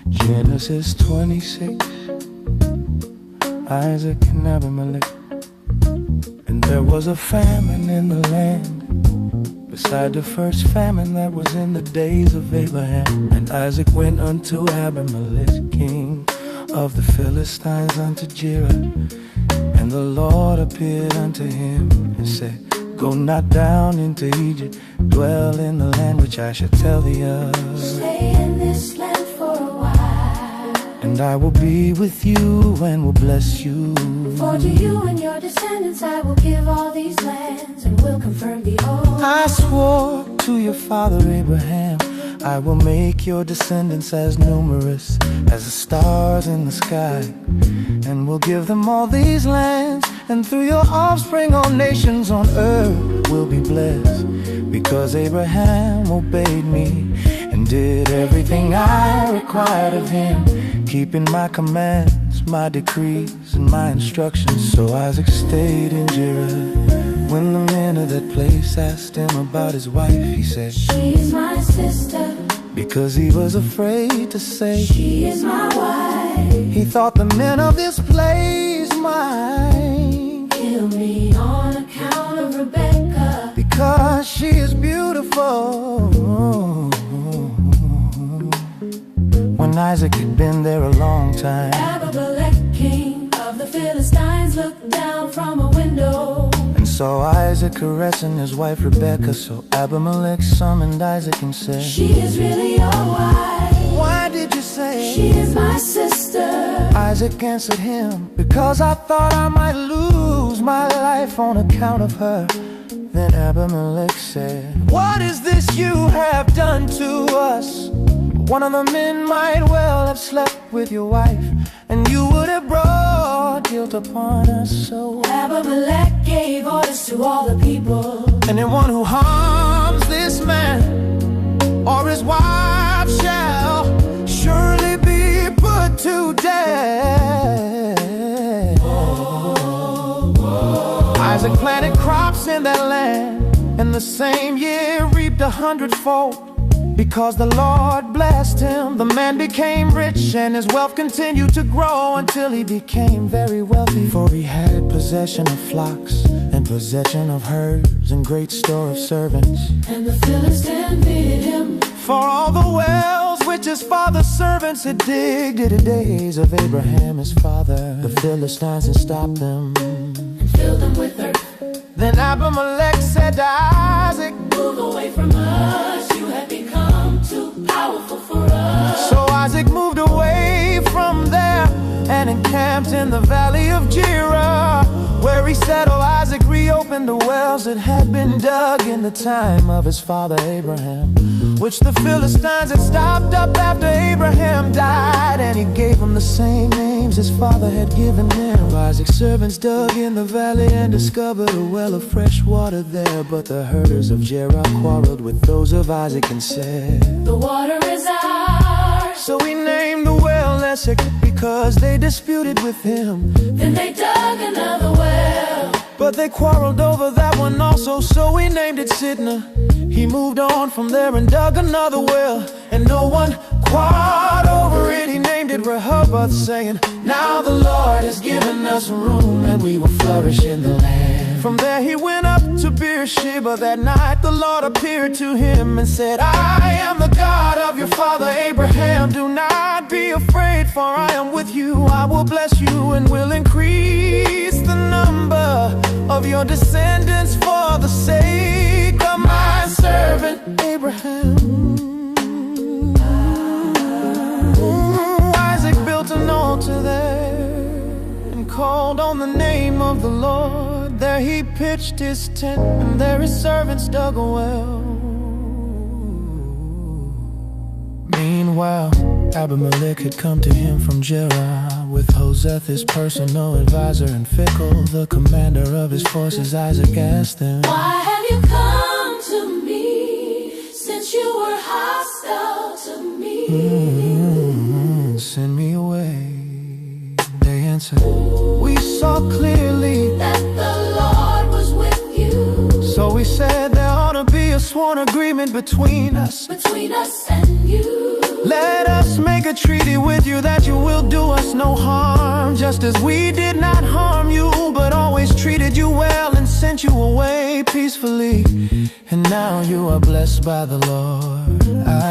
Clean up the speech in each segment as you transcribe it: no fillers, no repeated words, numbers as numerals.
Genesis 26, Isaac and Abimelech. And there was a famine in the land, beside the first famine that was in the days of Abraham. And Isaac went unto Abimelech, king of the Philistines, unto Gerar. And the Lord appeared unto him and said, Go not down into Egypt, dwell in the land which I shall tell thee of. Stay in this land for a while, and I will be with you and will bless you. For to you and your descendants I will give all these lands, and will confirm the oath. I swore to your father Abraham, I will make your descendants as numerous as the stars in the sky, and will give them all these lands, and through your offspring all nations on earth will be blessed. Because Abraham obeyed me and did everything I required of him, keeping my commands, my decrees, and my instructions. So Isaac stayed in Gerar. When the men of that place asked him about his wife, he said, She is my sister. Because he was afraid to say, She is my wife. He thought the men of this place might kill me on account of Rebecca, because she is beautiful. When Isaac had been there a long time, Abimelech, king of the Philistines, looked down from a window and saw Isaac caressing his wife Rebecca. So Abimelech summoned Isaac and said, She is really your wife. Why did you say She is my sister? Isaac answered him, Because I thought I might lose my life on account of her. Then Abimelech said, What is this you have done to us? One of the men might well have slept with your wife, and you would have brought guilt upon us. So Abimelech gave orders to all the people, anyone who harms this man or his wife shall surely be put to death. Isaac planted crops in that land, and the same year reaped 100-fold. Because the Lord blessed him, the man became rich, and his wealth continued to grow until he became very wealthy. For he had possession of flocks, and possession of herds, and great store of servants. and the Philistines envied him For all the wells which his father's servants had digged in the days of Abraham his father, the Philistines had stopped them and filled them with earth. Then Abimelech said to Isaac, Move away from us, you have become too powerful for us. So Isaac moved away from there and encamped in the valley of Gerar, where he settled. Isaac reopened the wells that had been dug in the time of his father Abraham, which the Philistines had stopped up after Abraham died, and he gave them the same names his father had given him. Isaac's servants dug in the valley and discovered a well of fresh water there, but the herders of Gerar quarreled with those of Isaac and said, The water is ours. So he named the well Esek, because they disputed with him. Then they dug another well, But they quarreled over that one also, so we named it Sidna. He moved on from there and dug another well, and no one quarreled over it. He named it Rehoboth, saying, Now the Lord has given us room, and we will flourish in the land. From there he went up to Beersheba. That night the Lord appeared to him and said, I am the God of your father Abraham. Do not be afraid, for I am with you. I will bless you and will increase the number of your descendants for the sake of my servant Abraham. Isaac built an altar there and called on the name of the Lord. There he pitched his tent, and there his servants dug a well. Meanwhile, Abimelech had come to him from Gerar with Hoseth, his personal advisor, and Phicol, the commander of his forces. Isaac asked them, Why have you come to me, since you were hostile to me? Send me away. answered, we saw clearly that the Lord was with you. So we said there ought to be a sworn agreement between us And you. Let us make a treaty with you that you will do us no harm, just as we did not harm you, but always treated you well and sent you away peacefully. And now you are blessed by the Lord.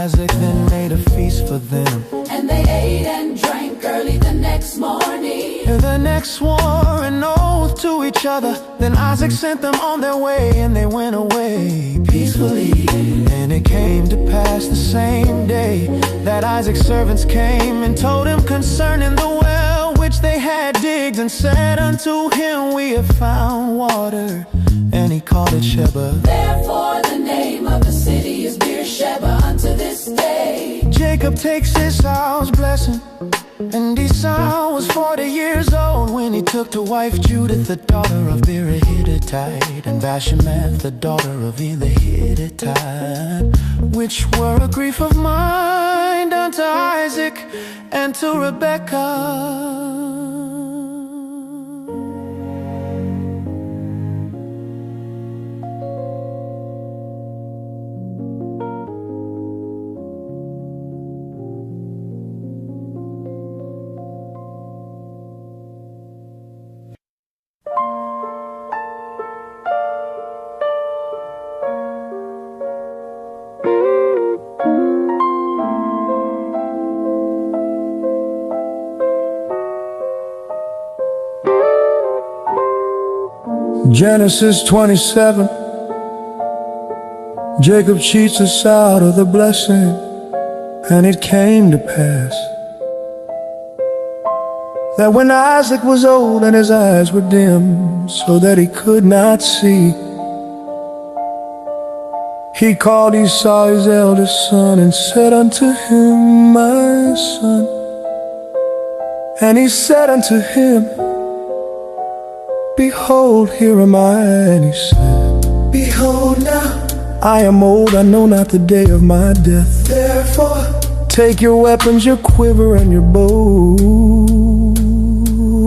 Isaac then made a feast for them, And they ate and drank early the next morning. and the next swore an oath to each other. Then Isaac sent them on their way, and they went away peacefully. And it came to pass the same day that Isaac's servants came and told him concerning the well which they had digged, and said unto him, we have found water. And he called it Sheba. Therefore the name of the city is Beersheba unto this day. Jacob takes Esau's blessing, and Esau was 40 years old when he took to wife Judith, the daughter of Beeri Hittite, and Bashemath, the daughter of Eli Hittite, which were a grief of mind unto Isaac and to Rebekah. Genesis 27. Jacob cheats us out of the blessing, and it came to pass that when Isaac was old and his eyes were dim, so that he could not see, he called Esau his eldest son and said unto him, my son. And he said unto him, behold, here am I. And he said, behold now, I am old, I know not the day of my death. Therefore, take your weapons, your quiver and your bow,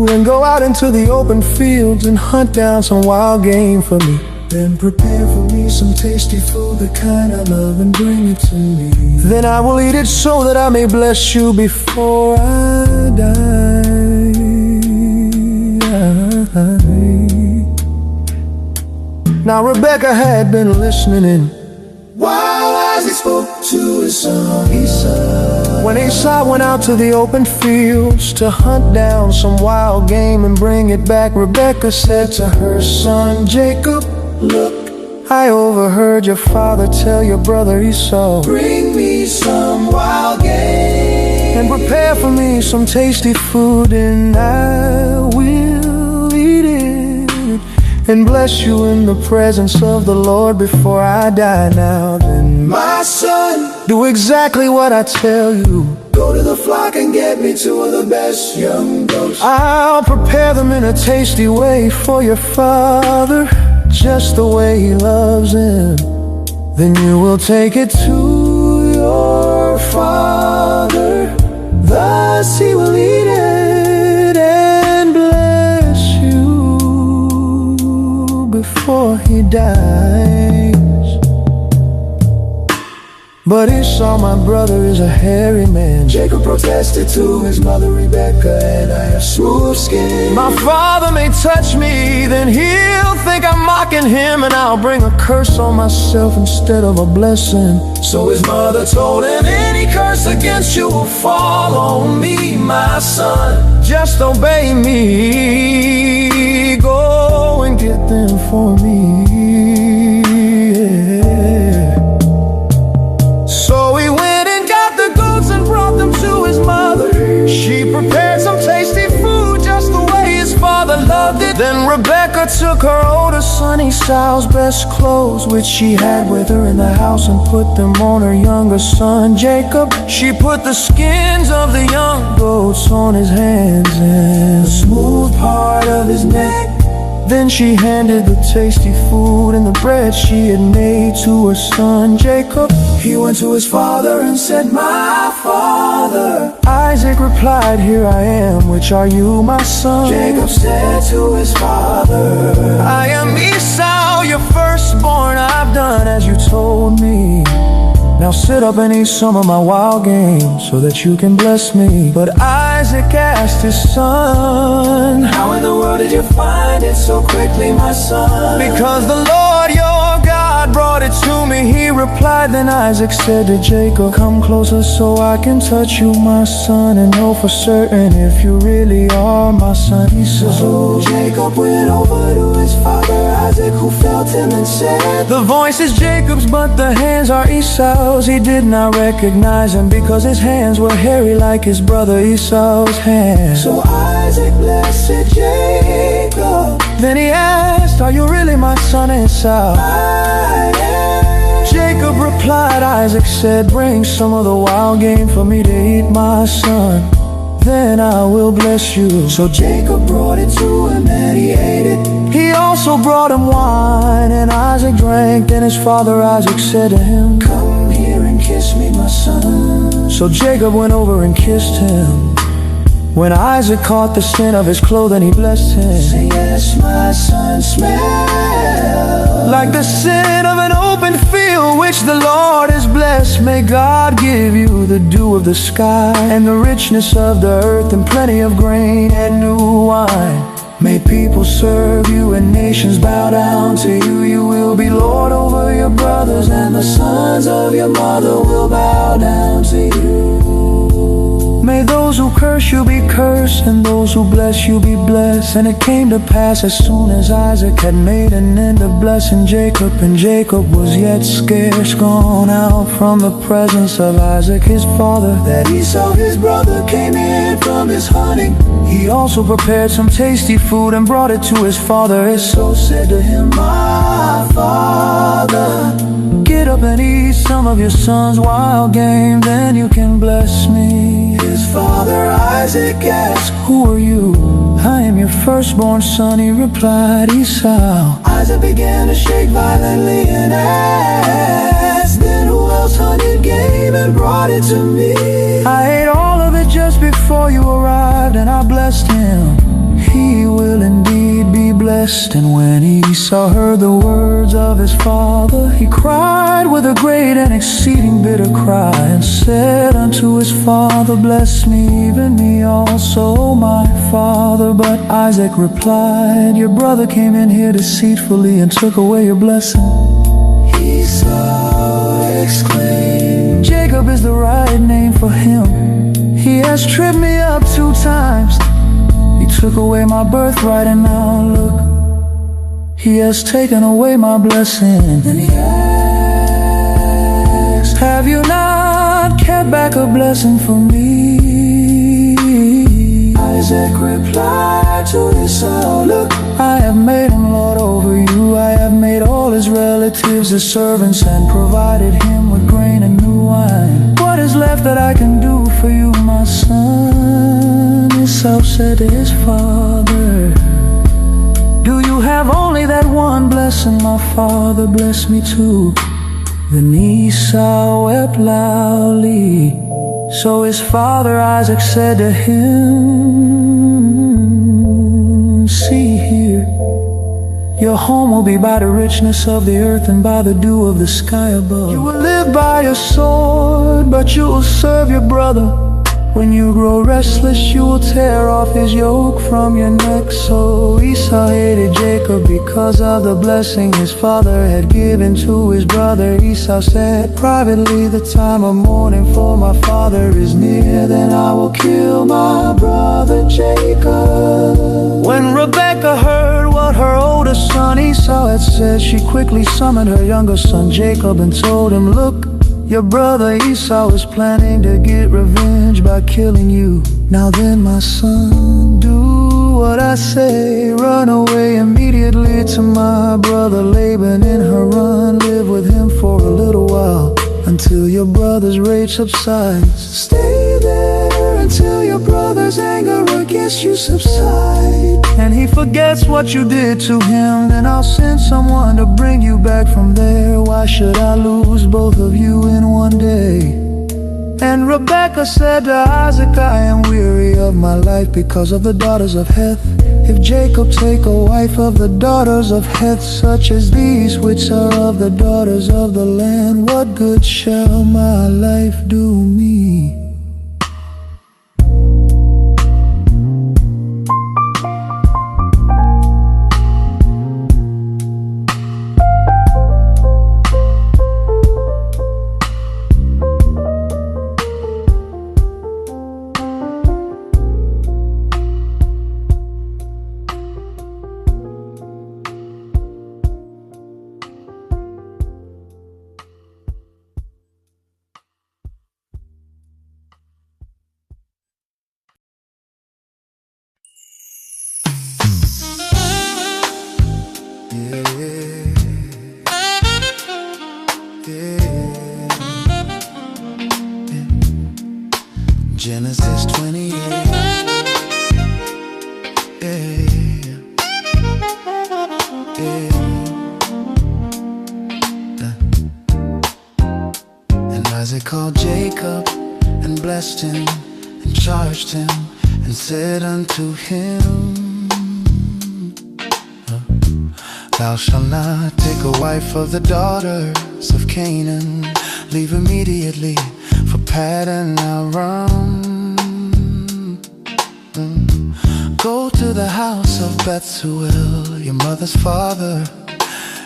and go out into the open fields and hunt down some wild game for me. Then prepare for me some tasty food, the kind I love, and bring it to me. Then I will eat it so that I may bless you before I die. Now Rebekah had been listening in while Isaac spoke to his son Esau. When Esau went out to the open fields to hunt down some wild game and bring it back, Rebekah said to her son Jacob, look, I overheard your father tell your brother Esau, bring me some wild game and prepare for me some tasty food, and I will eat it and bless you in the presence of the Lord before I die. Now then, my son, do exactly what I tell you. Go to the flock and get me 2 of the best young goats. I'll prepare them in a tasty way for your father, just the way he loves him. Then you will take it to your father, thus he will eat it and bless you before he dies. But Esau, my brother, is a hairy man. Jacob protested to his mother Rebekah, and I have smooth skin. My father may touch me, then he'll think I'm mocking him, and I'll bring a curse on myself instead of a blessing. So his mother told him, any curse against you will fall on me, my son. Just obey me, go and get them for me. So he went and got the goats and brought them to his mother. She prepared some tasty food just the way his father loved it. Then Rebekah took her older son Esau's best clothes, which she had with her in the house, and put them on her younger son Jacob. She put the skins of the young goats on his hands and the smooth part of his neck, Then she handed the tasty food and the bread she had made to her son Jacob. He went to his father and said, "My father." Isaac replied, "Here I am, which are you, my son?" Jacob said to his father, "I am Esau, your firstborn. I've done as you told me. Now sit up and eat some of my wild game, so that you can bless me." But Isaac asked his son, "How in the world did you find it so quickly, my son?" "Because the Lord your God brought it to me," he replied. Then Isaac said to Jacob, "Come closer so I can touch you, my son, and know for certain if you really are my son Esau." So Jacob went over to his father Isaac, who felt him and said, "The voice is Jacob's, but the hands are Esau's." He did not recognize him because his hands were hairy like his brother Esau's hands. So Isaac blessed Jacob. Then he asked, "Are you really my son Esau?" "I am." Jacob replied. Isaac said, "Bring some of the wild game for me to eat, my son. Then I will bless you." So Jacob brought it to him and he ate it. He also brought him wine and Isaac drank. Then his father Isaac said to him, "Come here and kiss me, my son." So Jacob went over and kissed him. When Isaac caught the scent of his clothing, he blessed him. Say, "Yes, my son, smell like the scent of an open field which the Lord has blessed. May God give you the dew of the sky and the richness of the earth and plenty of grain and new wine. May people serve you and nations bow down to you. You will be Lord over your brothers, and the sons of your mother will bow down to you. May those who curse you be cursed, and those who bless you be blessed." And it came to pass, as soon as Isaac had made an end of blessing Jacob, and Jacob was yet scarce gone out from the presence of Isaac his father, that Esau his brother came in from his hunting. He also prepared some tasty food and brought it to his father. Esau said to him, "My father, get up and eat some of your son's wild game, then you can bless me." His father Isaac asked, "Who are you?" "I am your firstborn son," he replied, "Esau." Isaac began to shake violently and asked, "Then who else hunted game and brought it to me?" "I ate all of it just before you arrived, and I blessed him. He will indeed be blessed." And when Esau heard the words of his father, he cried with a great and exceeding bitter cry, and said unto his father, "Bless me, even me also, my father." But Isaac replied, "Your brother came in here deceitfully and took away your blessing." Esau exclaimed, "Jacob is the right name for him. He has tripped me up 2 times. He took away my birthright, and now look, he has taken away my blessing." Then he asked, "Have you not kept back a blessing for me?" Isaac replied to Esau, "Look, I have made him lord over you. I have made all his relatives his servants and provided him with grain and new wine. What is left that I can do for you, my son?" Esau said to his father, "Do you have only that one blessing, my father? Bless me too." Then Esau wept loudly. So his father Isaac said to him, "See here, your home will be by the richness of the earth and by the dew of the sky above. You will live by your sword, but you will serve your brother. When you grow restless, you will tear off his yoke from your neck." So Esau hated Jacob because of the blessing his father had given to his brother. Esau said privately, "The time of mourning for my father is near. Then I will kill my brother Jacob." When Rebekah heard what her oldest son Esau had said, she quickly summoned her younger son Jacob and told him, "Look, your brother Esau is planning to get revenge by killing you. Now then, my son, do what I say. Run away immediately to my brother Laban in Haran. Live with him for a little while until your brother's rage subsides. Stay there until your brother's anger against you subside. And he forgets what you did to him, then I'll send someone to bring you back from there. Why should I lose both of you in one day? And Rebekah said to Isaac, I am weary of my life because of the daughters of Heth. If Jacob take a wife of the daughters of Heth, such as these which are of the daughters of the land, what good shall my life do me? Genesis 28. And Isaac called Jacob and blessed him and charged him and said unto him, Thou shalt not take a wife of the daughters of Canaan. Leave immediately for Paddan Aram. Go to the house of Bethuel, your mother's father,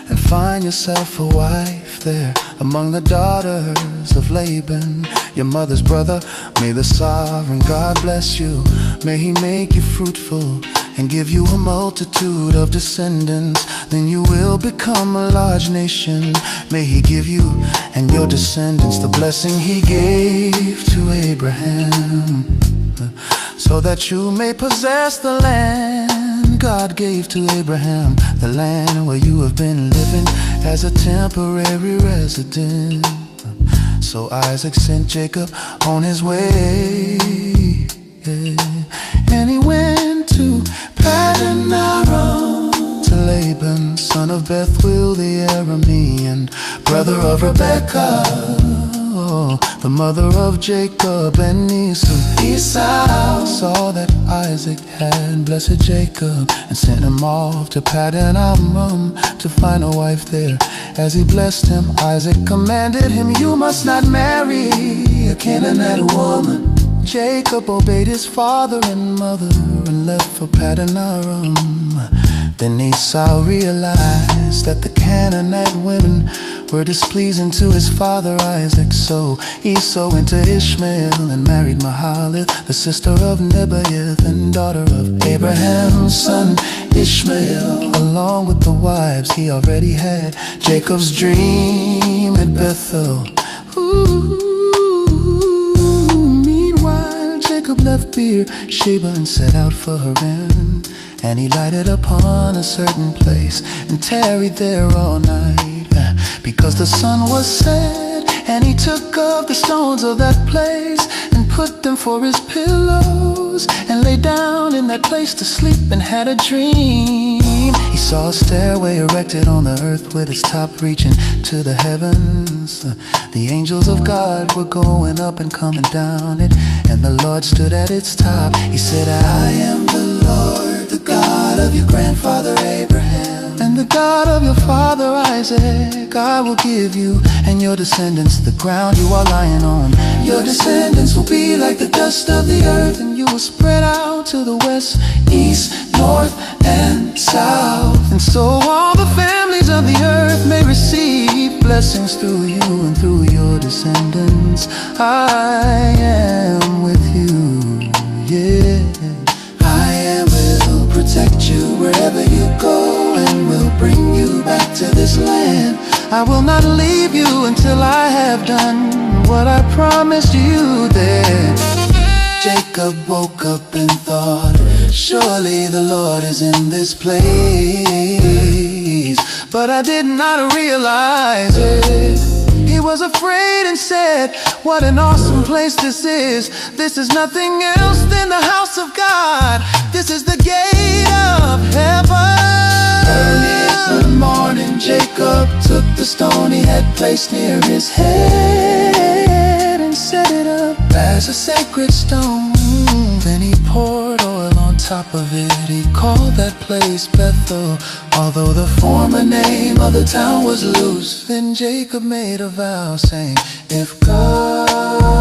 and find yourself a wife there among the daughters of Laban, your mother's brother. May the sovereign God bless you. May he make you fruitful and give you a multitude of descendants. Then you will become a large nation. May he give you and your descendants the blessing he gave to Abraham, so that you may possess the land God gave to Abraham, the land where you have been living as a temporary resident. So Isaac sent Jacob on his way, and he went to Paddan Aram, to Laban, son of Bethuel the Aramean, brother of Rebekah, the mother of Jacob and Esau. Esau saw that Isaac had blessed Jacob and sent him off to Paddan Aram to find a wife there. As he blessed him, Isaac commanded him, You must not marry a Canaanite woman. Jacob obeyed his father and mother and left for Paddan Aram. Then Esau realized that the Canaanite women were displeasing to his father Isaac. So Esau went to Ishmael and married Mahalath, the sister of Nebaioth and daughter of Abraham's son Ishmael, along with the wives he already had. Jacob's dream at Bethel. Meanwhile, Jacob left Beersheba and set out for Haran. And he lighted upon a certain place and tarried there all night, because the sun was set. And he took of the stones of that place and put them for his pillows, and lay down in that place to sleep and had a dream. He saw a stairway erected on the earth with its top reaching to the heavens. The angels of God were going up and coming down it, and the Lord stood at its top. He said, I am the Lord, the God of your grandfather Abraham, and the God of your father Isaac. I will give you and your descendants the ground you are lying on. Your descendants will be like the dust of the earth, and you will spread out to the west, east, north, and south. And so all the families of the earth may receive blessings through you and through your descendants. I am with you, yeah. I will protect you wherever you go, and will bring you back to this land. I will not leave you until I have done what I promised you there. Jacob woke up and thought, surely the Lord is in this place. But I did not realize it. He was afraid and said, "What an awesome place this is. This is nothing else than the house of God. This is the gate of heaven." Early in the morning, Jacob took the stone he had placed near his head and set it up as a sacred stone. Then he poured oil on top of it. He called that place Bethel, although the former name of the town was Luz. Then Jacob made a vow, saying, "If God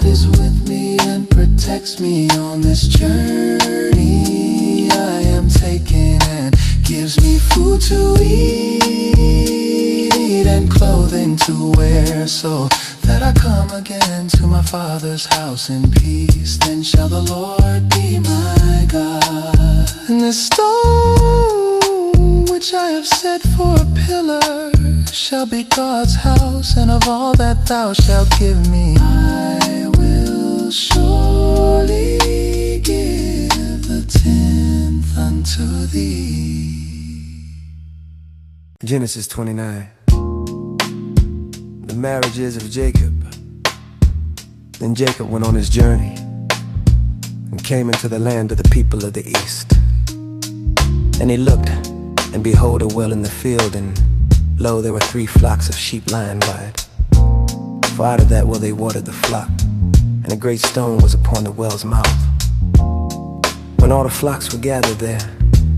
is with me and protects me on this journey I am taking, and gives me food to eat and clothing to wear, so that I come again to my father's house in peace, then shall the Lord be my God. And this stone which I have set for a pillar shall be God's house, and of all that thou shalt give me I will surely give the 10th unto thee." Genesis 29. The marriages of Jacob. Then Jacob went on his journey and came into the land of the people of the east. And he looked, and behold, a well in the field, and lo, there were 3 flocks of sheep lying by it. For out of that well they watered the flock, and a great stone was upon the well's mouth. When all the flocks were gathered there,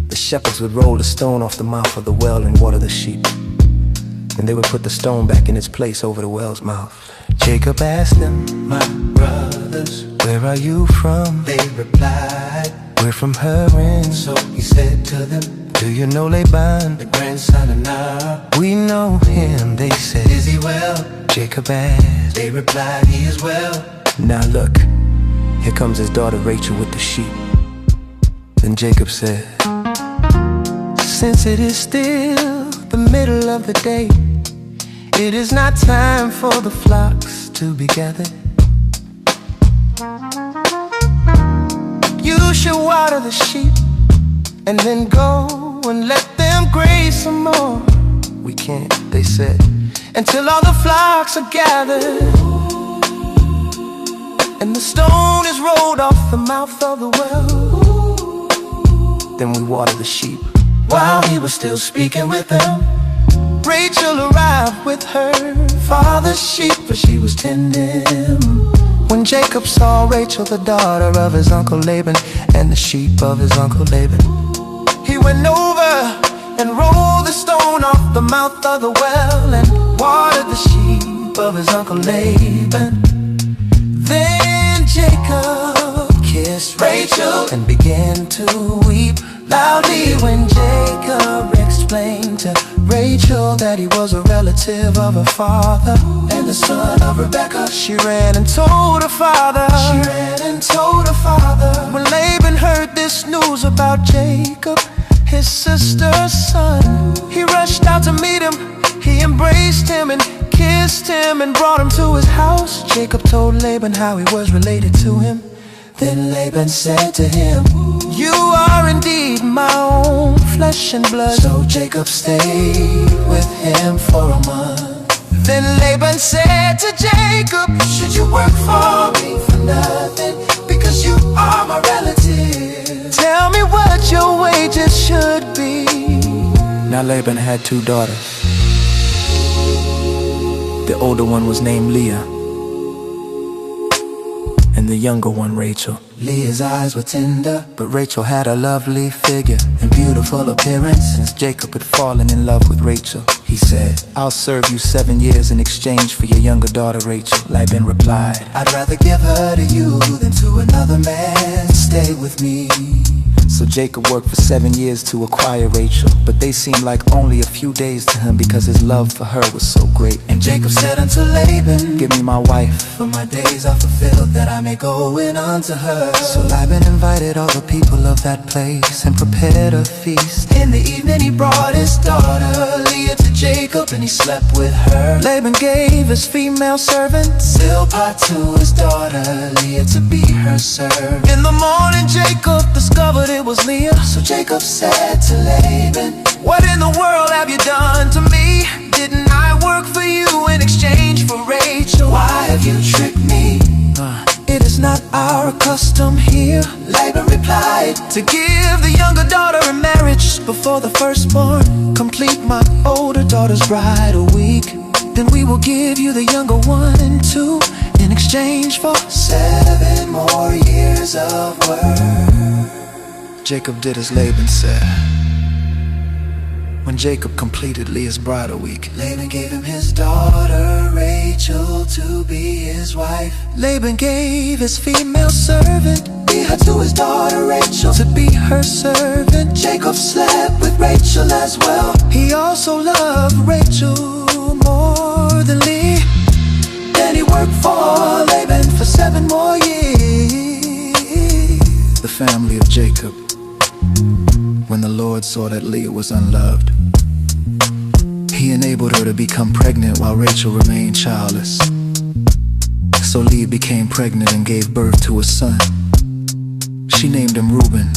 the shepherds would roll the stone off the mouth of the well and water the sheep. And they would put the stone back in its place over the well's mouth. Jacob asked them, "My brothers, where are you from?" They replied, "We're from Haran." So he said to them, "Do you know Laban, the grandson of Nahor?" "We know him," they said. "Is he well?" Jacob asked. They replied, "He is well." Now look, here comes his daughter Rachel with the sheep. Then Jacob said, "Since it is still the middle of the day, it is not time for the flocks to be gathered. You should water the sheep and then go and let them graze some more." "We can't," they said, "until all the flocks are gathered and the stone is rolled off the mouth of the well. Then we water the sheep." While he was still speaking with them, Rachel arrived with her father's sheep, for she was tending them. When Jacob saw Rachel, the daughter of his uncle Laban, and the sheep of his uncle Laban, he went over and rolled the stone off the mouth of the well and watered the sheep of his uncle Laban. Then Jacob kissed Rachel and began to weep loudly when Jacob explained to Rachel that he was a relative of her father and the son of Rebekah. She ran and told her father. When Laban heard this news about Jacob, his sister's son, he rushed out to meet him. He embraced him and kissed him and brought him to his house. Jacob told Laban how he was related to him. Then Laban said to him, "You are indeed my own flesh and blood." So Jacob stayed with him for a month. Then Laban said to Jacob, "Should you work for me for nothing? Because you are my relative. Tell me what your wages should be." Now Laban had 2 daughters. The older one was named Leah, and the younger one Rachel. Leah's eyes were tender, but Rachel had a lovely figure and beautiful appearance. Since Jacob had fallen in love with Rachel, he said, "I'll serve you 7 years in exchange for your younger daughter Rachel." Laban replied, "I'd rather give her to you than to another man. Stay with me." So Jacob worked for 7 years to acquire Rachel, but they seemed like only a few days to him because his love for her was so great. And Jacob said unto Laban, "Give me my wife, for my days are fulfilled, that I may go in unto her." So Laban invited all the people of that place and prepared a feast. In the evening he brought his daughter Leah to Jacob, and he slept with her. Laban gave his female servant Zilpah to his daughter Leah to be her servant. In the morning Jacob discovered it was Leah. So Jacob said to Laban, "What in the world have you done to me? didn't I work for you in exchange for Rachel? Why have you tricked me? It is not our custom here, Laban replied, to give the younger daughter in marriage before the firstborn complete my older daughter's bridal week. Then we will give you the younger one too, in exchange for 7 more years of work. Jacob did as Laban said. When Jacob completed Leah's bridal week, Laban gave him his daughter Rachel to be his wife. Laban gave his female servant Leah to his daughter Rachel to be her servant. Jacob slept with Rachel as well. He also loved Rachel more than Leah. Then he worked for Laban for 7 more years. The family of Jacob, when the Lord saw that Leah was unloved, He enabled her to become pregnant while Rachel remained childless. So Leah became pregnant and gave birth to a son. She named him Reuben,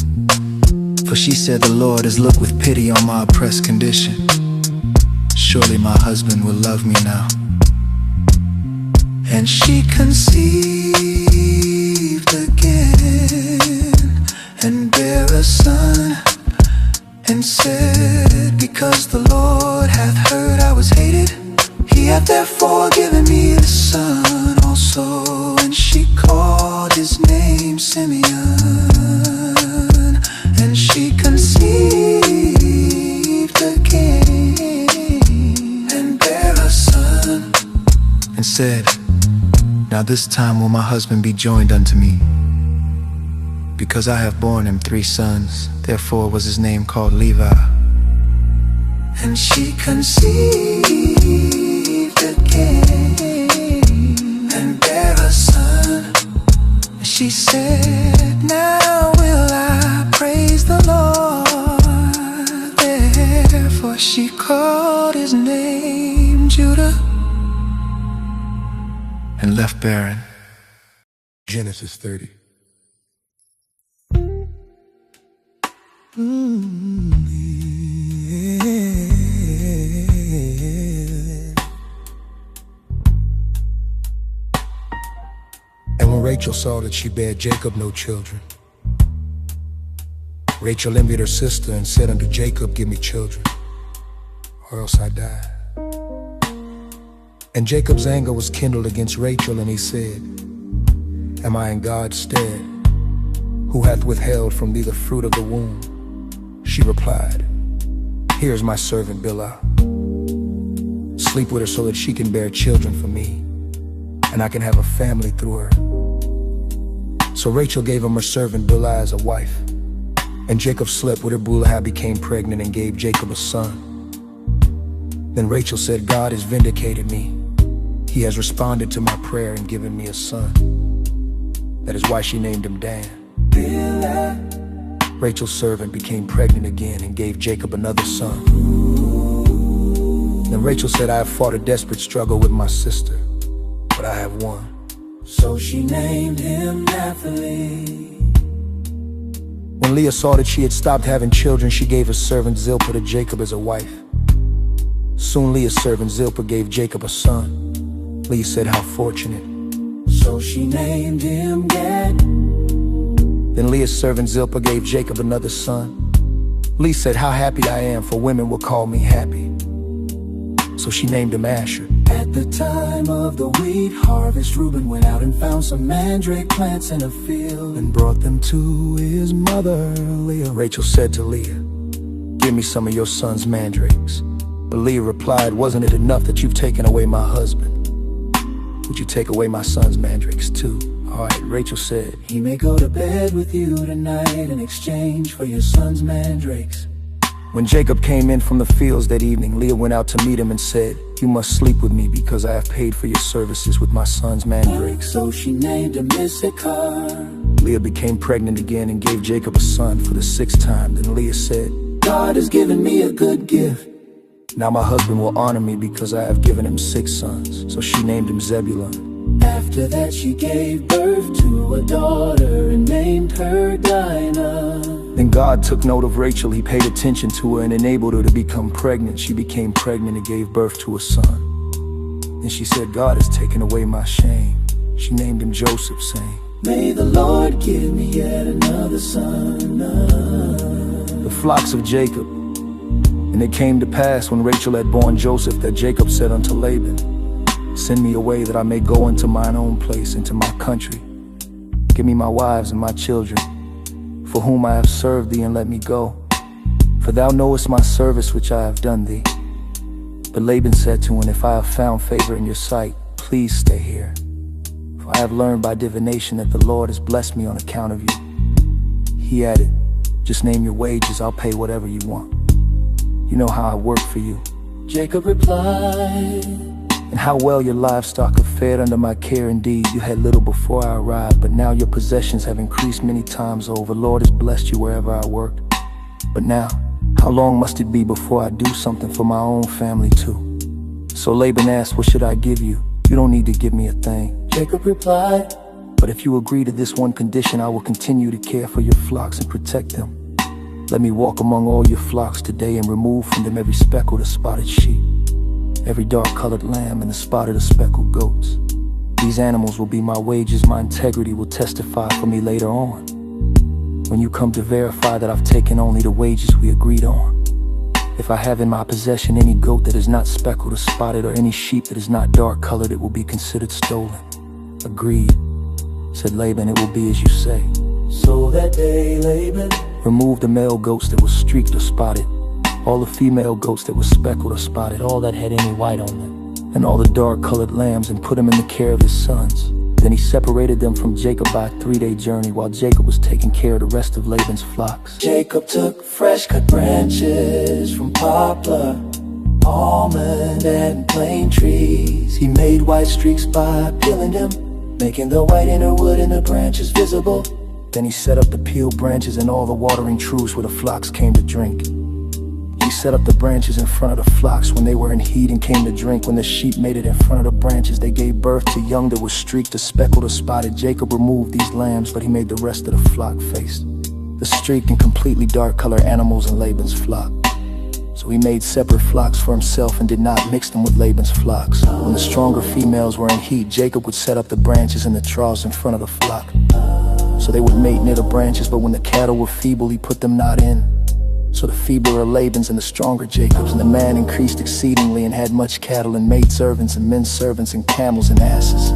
for she said, "The Lord has looked with pity on my oppressed condition. Surely my husband will love me now." And she conceived again and bare a son, and said, "Because the Lord hath heard I was hated, He hath therefore given me a son also." And she called his name Simeon. And she conceived again and bare a son, and said, "Now this time will my husband be joined unto me, because I have borne him 3 sons." Therefore was his name called Levi. And she conceived again and bare a son. She said, "Now will I praise the Lord." Therefore she called his name Judah, and left barren. Genesis 30. And when Rachel saw that she bare Jacob no children, Rachel envied her sister and said unto Jacob, "Give me children, or else I die." And Jacob's anger was kindled against Rachel, and he said, "Am I in God's stead, who hath withheld from thee the fruit of the womb?" She replied, "Here is my servant Bilhah. Sleep with her so that she can bear children for me, and I can have a family through her." So Rachel gave him her servant Bilhah as a wife, and Jacob slept with her. Bilhah became pregnant and gave Jacob a son. Then Rachel said, "God has vindicated me. He has responded to my prayer and given me a son." That is why she named him Dan. Rachel's servant became pregnant again and gave Jacob another son. Then Rachel said, "I have fought a desperate struggle with my sister, but I have won." So she named him Naphtali. When Leah saw that she had stopped having children, she gave her servant Zilpah to Jacob as a wife. Soon Leah's servant Zilpah gave Jacob a son. Leah said, "How fortunate." So she named him Gad. Then Leah's servant Zilpah gave Jacob another son. Leah said, "How happy I am, for women will call me happy." So she named him Asher. At the time of the wheat harvest, Reuben went out and found some mandrake plants in a field and brought them to his mother Leah. Rachel said to Leah, "Give me some of your son's mandrakes." But Leah replied, "Wasn't it enough that you've taken away my husband? Would you take away my son's mandrakes too?" All right, Rachel said, "He may go to bed with you tonight in exchange for your son's mandrakes." When Jacob came in from the fields that evening, Leah went out to meet him and said, "You must sleep with me, because I have paid for your services with my son's mandrakes." So she named him Issachar. Leah became pregnant again and gave Jacob a son for the 6th time. Then Leah said, "God has given me a good gift. Now my husband will honor me, because I have given him 6 sons." So she named him Zebulun. After that she gave birth to a daughter and named her Dinah. Then God took note of Rachel, he paid attention to her and enabled her to become pregnant. She became pregnant and gave birth to a son. And she said, God has taken away my shame. She named him Joseph, saying, May the Lord give me yet another son. The flocks of Jacob. And it came to pass when Rachel had borne Joseph that Jacob said unto Laban, Send me away that I may go into mine own place, into my country. Give me my wives and my children, for whom I have served thee, and let me go. For thou knowest my service which I have done thee. But Laban said to him, If I have found favor in your sight, please stay here. For I have learned by divination that the Lord has blessed me on account of you. He added, Just name your wages, I'll pay whatever you want. You know how I work for you. Jacob replied, And how well your livestock have fared under my care. Indeed, you had little before I arrived, but now your possessions have increased many times over. Lord has blessed you wherever I worked. But now, how long must it be before I do something for my own family too? So Laban asked, What should I give you? You don't need to give me a thing. Jacob replied, But if you agree to this one condition, I will continue to care for your flocks and protect them. Let me walk among all your flocks today and remove from them every speckled or spotted sheep, every dark-colored lamb and the spotted or speckled goats. These animals will be my wages. My integrity will testify for me later on, when you come to verify that I've taken only the wages we agreed on. If I have in my possession any goat that is not speckled or spotted, or any sheep that is not dark-colored, it will be considered stolen. Agreed, said Laban, it will be as you say. So that day Laban removed the male goats that were streaked or spotted, all the female goats that were speckled or spotted, all that had any white on them, and all the dark-colored lambs, and put them in the care of his sons. Then he separated them from Jacob by a 3-day journey, while Jacob was taking care of the rest of Laban's flocks. Jacob took fresh cut branches from poplar, almond, and plane trees. He made white streaks by peeling them, making the white inner wood and the branches visible. Then he set up the peeled branches and all the watering troughs where the flocks came to drink. He set up the branches in front of the flocks when they were in heat and came to drink. When the sheep made it in front of the branches, they gave birth to young that were streaked or speckled or spotted. Jacob removed these lambs, but he made the rest of the flock face the streaked and completely dark-colored animals in Laban's flock. So he made separate flocks for himself and did not mix them with Laban's flocks. When the stronger females were in heat, Jacob would set up the branches in the troughs in front of the flock, so they would mate near the branches. But when the cattle were feeble, he put them not in. So the feebler Laban's and the stronger Jacob's. And the man increased exceedingly and had much cattle and maid servants and men servants and camels and asses.